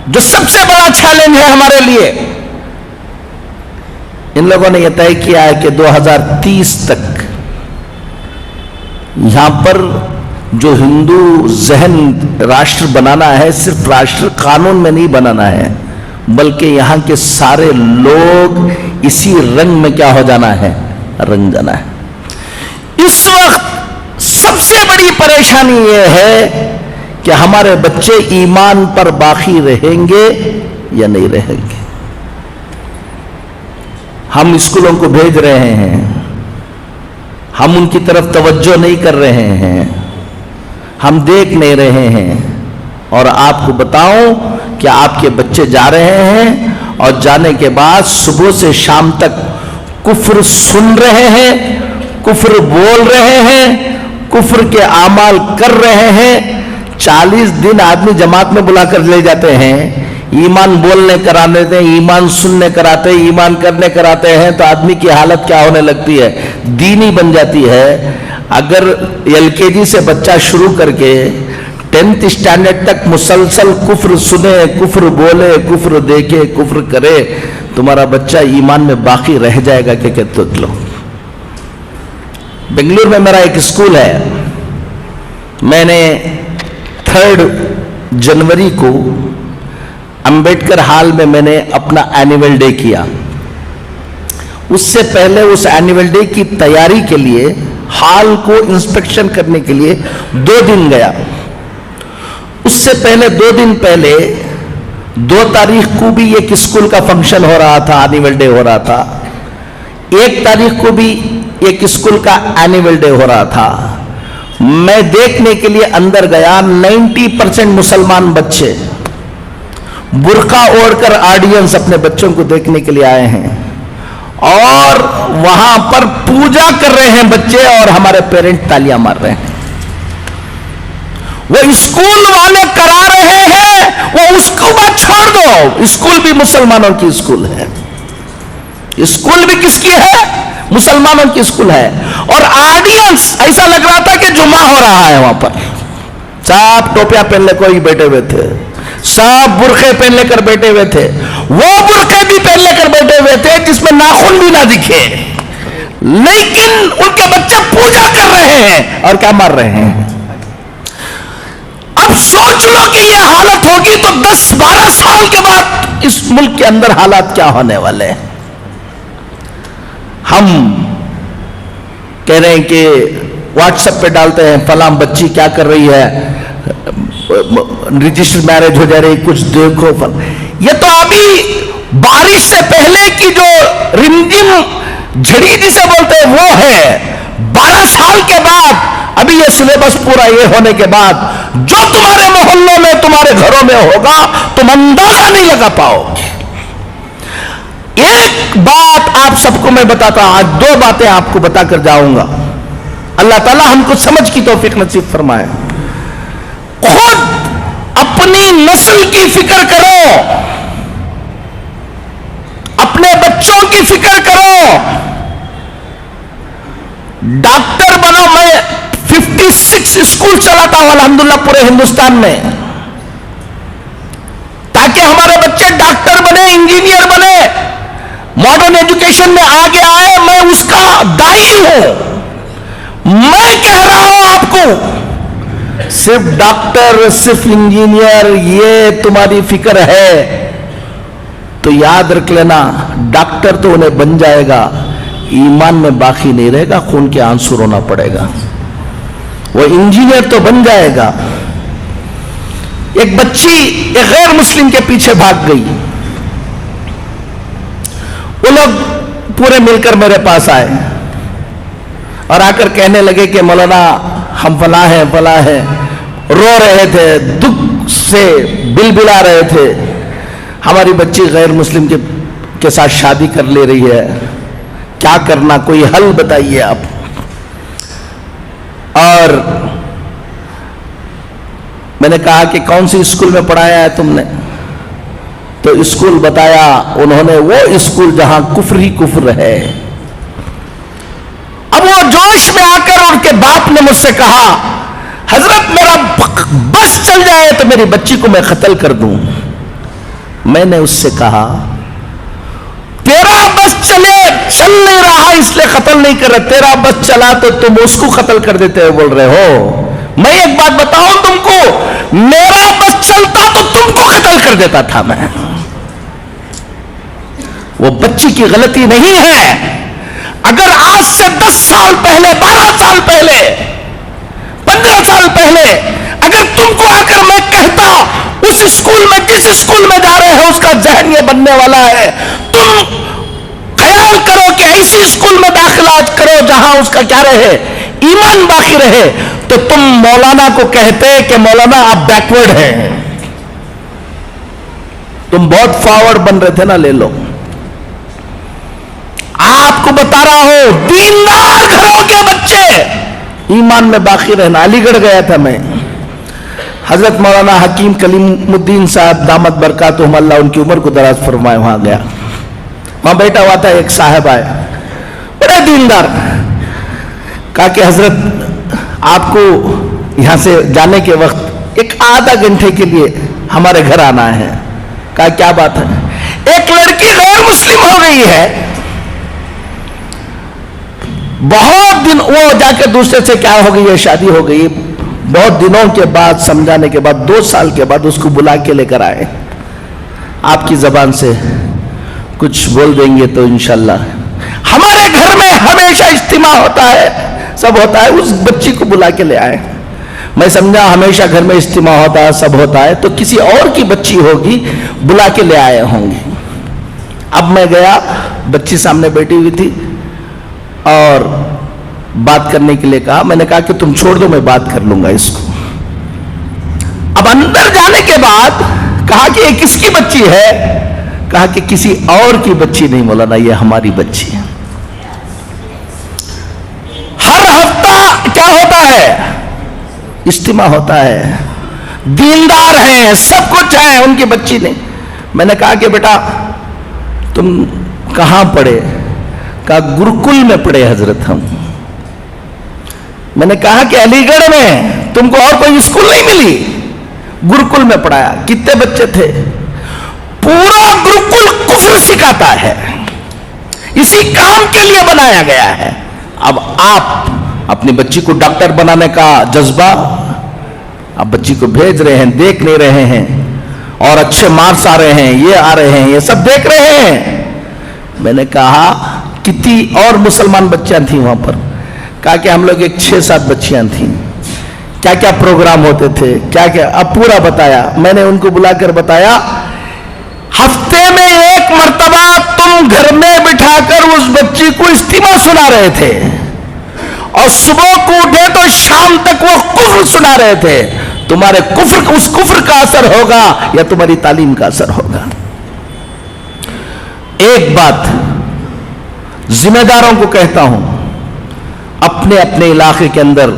جو سب سے بڑا چیلنج ہے ہمارے لیے، ان لوگوں نے یہ طے کیا ہے کہ 2030 تک یہاں پر جو ہندو ذہن راشٹر بنانا ہے، صرف راشٹر قانون میں نہیں بنانا ہے، بلکہ یہاں کے سارے لوگ اسی رنگ میں کیا ہو جانا ہے، رنگ جانا ہے۔ اس وقت سب سے بڑی پریشانی یہ ہے کہ ہمارے بچے ایمان پر باقی رہیں گے یا نہیں رہیں گے۔ ہم اسکولوں کو بھیج رہے ہیں، ہم ان کی طرف توجہ نہیں کر رہے ہیں، ہم دیکھ نہیں رہے ہیں، اور آپ کو بتاؤں کہ آپ کے بچے جا رہے ہیں اور جانے کے بعد صبح سے شام تک کفر سن رہے ہیں، کفر بول رہے ہیں، کفر کے اعمال کر رہے ہیں۔ 40 دن آدمی جماعت میں بلا کر لے جاتے ہیں، ایمان بولنے کرانے دیں، ایمان سننے کراتے، ایمان کرنے کراتے ہیں، تو آدمی کی حالت کیا ہونے لگتی ہے، دینی بن جاتی ہے۔ اگر LKG سے بچہ شروع کر کے 10th اسٹینڈرڈ تک مسلسل کفر سنے، کفر بولے، کفر دیکھے، کفر کرے، تمہارا بچہ ایمان میں باقی رہ جائے گا کہ لو۔ بنگلور میں میرا ایک اسکول ہے، میں نے 3 جنوری کو امبیڈکر ہال میں نے اپنا اینیول ڈے کیا۔ اس سے پہلے اس اینیول ڈے کی تیاری کے لیے ہال کو انسپیکشن کرنے کے لیے 2 دن گیا۔ اس سے پہلے 2 دن پہلے 2 تاریخ کو بھی ایک اسکول کا فنکشن ہو رہا تھا، اینیول ڈے ہو رہا تھا۔ 1 تاریخ کو بھی ایک اسکول کا اینیول ڈے ہو رہا تھا۔ میں دیکھنے کے لیے اندر گیا، 90% مسلمان بچے برقع اوڑھ کر آڈینس اپنے بچوں کو دیکھنے کے لیے آئے ہیں، اور وہاں پر پوجا کر رہے ہیں بچے، اور ہمارے پیرنٹ تالیاں مار رہے ہیں۔ وہ اسکول والے کرا رہے ہیں، وہ اس کو بات چھوڑ دو، اسکول بھی مسلمانوں کی اسکول ہے، اسکول بھی کس کی ہے، مسلمانوں کی اسکول ہے۔ اور آڈینس ایسا لگ رہا تھا کہ جمعہ ہو رہا ہے، وہاں پر سب ٹوپیاں پہن لے کوئی بیٹھے ہوئے تھے، سب برقعے پہن لے کر بیٹھے ہوئے تھے، وہ برقعے بھی پہن لے کر بیٹھے ہوئے تھے جس میں ناخن بھی نہ دکھے، لیکن ان کے بچے پوجا کر رہے ہیں اور کیا مار رہے ہیں۔ اب سوچ لو کہ یہ حالت ہوگی تو 10-12 سال کے بعد اس ملک کے اندر حالات کیا ہونے والے ہیں۔ ہم کہہ رہے ہیں کہ واٹس ایپ پہ ڈالتے ہیں فلاں بچی کیا کر رہی ہے، رجسٹر میرج ہو جا رہی، کچھ دیکھو۔ یہ تو ابھی بارش سے پہلے کی جو رمجم جھڑی جسے بولتے ہیں وہ ہے، 12 سال کے بعد ابھی یہ سلیبس پورا یہ ہونے کے بعد جو تمہارے محلوں میں تمہارے گھروں میں ہوگا تم اندازہ نہیں لگا پاؤ گے۔ ایک بات آپ سب کو میں بتاتا ہوں، آج 2 باتیں آپ کو بتا کر جاؤں گا، اللہ تعالی ہم کو سمجھ کی توفیق نصیب فرمائے۔ خود اپنی نسل کی فکر کرو، اپنے بچوں کی فکر کرو، ڈاکٹر بنو۔ میں 56 اسکول چلاتا ہوں الحمدللہ پورے ہندوستان میں، تاکہ ہمارے بچے ڈاکٹر بنے، انجینئر بنے، ماڈرن ایجوکیشن میں آگے آئے۔ میں اس کا داعی ہوں۔ میں کہہ رہا ہوں آپ کو، صرف ڈاکٹر، صرف انجینئر یہ تمہاری فکر ہے تو یاد رکھ لینا، ڈاکٹر تو انہیں بن جائے گا، ایمان میں باقی نہیں رہے گا، خون کے آنسو رونا پڑے گا۔ وہ انجینئر تو بن جائے گا۔ ایک بچی ایک غیر مسلم کے پیچھے بھاگ گئی، وہ لوگ پورے مل کر میرے پاس آئے اور آ کر کہنے لگے کہ مولانا ہم فلاں ہیں فلاں ہیں، رو رہے تھے، دکھ سے بلبلا رہے تھے، ہماری بچی غیر مسلم کے ساتھ شادی کر لے رہی ہے، کیا کرنا، کوئی حل بتائیے آپ۔ اور میں نے کہا کہ کون سی اسکول میں پڑھایا ہے تم نے؟ تو اسکول بتایا انہوں نے، وہ اسکول جہاں کفر ہی کفر ہے۔ اب وہ جوش میں آ کر ان کے باپ نے مجھ سے کہا، حضرت میرا بس چل جائے تو میری بچی کو میں قتل کر دوں۔ میں نے اس سے کہا تیرا بس چل نہیں رہا اس لیے قتل نہیں کر رہے، تیرا بس چلا تو تم اس کو قتل کر دیتے ہوئے بول رہے ہو۔ میں ایک بات بتاؤں تم کو، میرا بس چلتا تو تم کو قتل کر دیتا تھا میں۔ وہ بچی کی غلطی نہیں ہے۔ اگر آج سے 10 سال پہلے، 12 سال پہلے، 15 سال پہلے اگر تم کو آ کر میں کہتا اس اسکول میں، جس اسکول میں جا رہے ہو اس کا ذہن یہ بننے والا ہے، تم خیال کرو کہ ایسی اسکول میں داخلہ کرو جہاں اس کا کیا رہے، ایمان باقی رہے، تو تم مولانا کو کہتے کہ مولانا آپ بیکورڈ ہیں، تم بہت فارورڈ بن رہے تھے نا، لے لو۔ آپ کو بتا رہا ہوں، دیندار گھروں کے بچے ایمان میں باقی رہنا۔ علی گڑھ گیا تھا میں، حضرت مولانا حکیم کلیم الدین صاحب دامت برکاتہم اللہ ان کی عمر کو دراز فرمائے، وہاں گیا، وہاں بیٹھا ہوا تھا، ایک صاحب آئے بڑے دیندار، کہا کہ حضرت آپ کو یہاں سے جانے کے وقت ایک آدھا گھنٹے کے لیے ہمارے گھر آنا ہے۔ کہا کیا بات ہے؟ ایک لڑکی غیر مسلم ہو گئی ہے، بہت دن، وہ جا کے دوسرے سے کیا ہو گئی ہے، شادی ہو گئی، بہت دنوں کے بعد سمجھانے کے بعد 2 سال کے بعد اس کو بلا کے لے کر آئے، آپ کی زبان سے کچھ بول دیں گے تو انشاءاللہ۔ ہمارے گھر میں ہمیشہ اجتماع ہوتا ہے، سب ہوتا ہے، اس بچی کو بلا کے لے آئے۔ میں سمجھا ہمیشہ گھر میں اجتماع ہوتا ہے، سب ہوتا ہے، تو کسی اور کی بچی ہوگی، بلا کے لے آئے ہوں گے۔ اب میں گیا، بچی سامنے بیٹھی ہوئی تھی اور بات کرنے کے لیے کہا، میں نے کہا کہ تم چھوڑ دو، میں بات کر لوں گا اس کو۔ اب اندر جانے کے بعد کہا کہ یہ کس کی بچی ہے؟ کہا کہ کسی اور کی بچی نہیں مولانا، یہ ہماری بچی ہے۔ ہر ہفتہ کیا ہوتا ہے؟ اجتماع ہوتا ہے، دیندار ہیں، سب کچھ ہے، ان کی بچی نہیں۔ میں نے کہا کہ بیٹا تم کہاں پڑھے؟ کہا گرکل میں پڑھے حضرت ہم۔ میں نے کہا کہ علی گڑھ میں تم کو اور کوئی اسکول نہیں ملی؟ گرکل میں پڑھایا۔ کتنے بچے تھے؟ پورا گرکل کفر سکھاتا ہے، اسی کام کے لیے بنایا گیا ہے۔ اب آپ اپنی بچی کو ڈاکٹر بنانے کا جذبہ، آپ بچی کو بھیج رہے ہیں، دیکھ نہیں رہے ہیں، اور اچھے مارکس آ رہے ہیں، یہ آ رہے ہیں، یہ سب دیکھ رہے ہیں۔ میں نے کہا کتنی اور مسلمان بچیاں تھیں وہاں پر؟ کہا کہ ہم لوگ ایک 6-7 بچیاں تھیں، کیا کیا پروگرام ہوتے تھے، کیا کیا، اب پورا بتایا۔ میں نے ان کو بلا کر بتایا، ہفتے میں 1 مرتبہ تم گھر میں بٹھا کر اس بچی کو اجتماع سنا رہے تھے، اور صبح کو اٹھے تو شام تک وہ کفر سنا رہے تھے۔ تمہارے کفر، اس کفر کا اثر ہوگا یا تمہاری تعلیم کا اثر ہوگا؟ ایک بات ذمہ داروں کو کہتا ہوں، اپنے اپنے علاقے کے اندر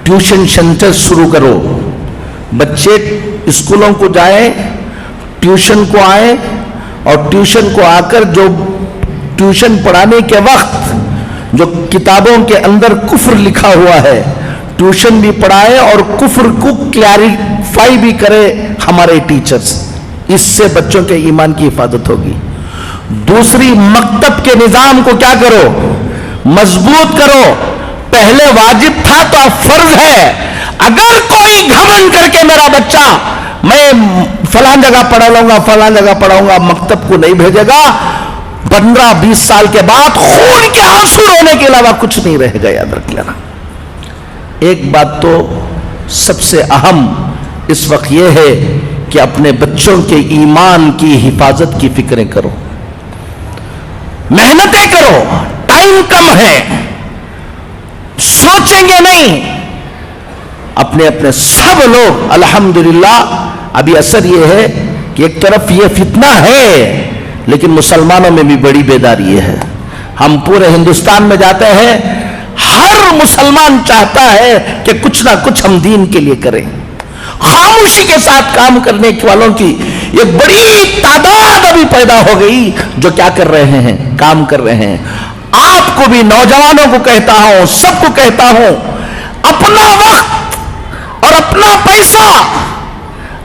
ٹیوشن سینٹر شروع کرو، بچے اسکولوں کو جائیں، ٹیوشن کو آئیں، اور ٹیوشن کو آ کر جو ٹیوشن پڑھانے کے وقت جو کتابوں کے اندر کفر لکھا ہوا ہے، ٹیوشن بھی پڑھائے اور کفر کو کلیریفائی بھی کرے ہمارے ٹیچرز۔ اس سے بچوں کے ایمان کی حفاظت ہوگی۔ دوسری، مکتب کے نظام کو کیا کرو؟ مضبوط کرو۔ پہلے واجب تھا تو اب فرض ہے۔ اگر کوئی گھمنڈ کر کے میرا بچہ میں فلان جگہ پڑھا لوں گا، فلان جگہ پڑھاؤں گا، مکتب کو نہیں بھیجے گا، 15-20 سال کے بعد خون کے آنسو رونے کے علاوہ کچھ نہیں رہ گیا، یاد رکھ لینا۔ ایک بات تو سب سے اہم اس وقت یہ ہے کہ اپنے بچوں کے ایمان کی حفاظت کی فکریں کرو، محنتیں کرو، ٹائم کم ہے، سوچیں گے نہیں۔ اپنے اپنے سب لوگ الحمدللہ، ابھی اثر یہ ہے کہ ایک طرف یہ فتنہ ہے لیکن مسلمانوں میں بھی بڑی بیداری ہے۔ ہم پورے ہندوستان میں جاتے ہیں، ہر مسلمان چاہتا ہے کہ کچھ نہ کچھ ہم دین کے لیے کریں۔ خاموشی کے ساتھ کام کرنے والوں کی ایک بڑی تعداد ابھی پیدا ہو گئی جو کیا کر رہے ہیں؟ کام کر رہے ہیں۔ آپ کو بھی، نوجوانوں کو کہتا ہوں، سب کو کہتا ہوں، اپنا وقت اور اپنا پیسہ،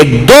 1-2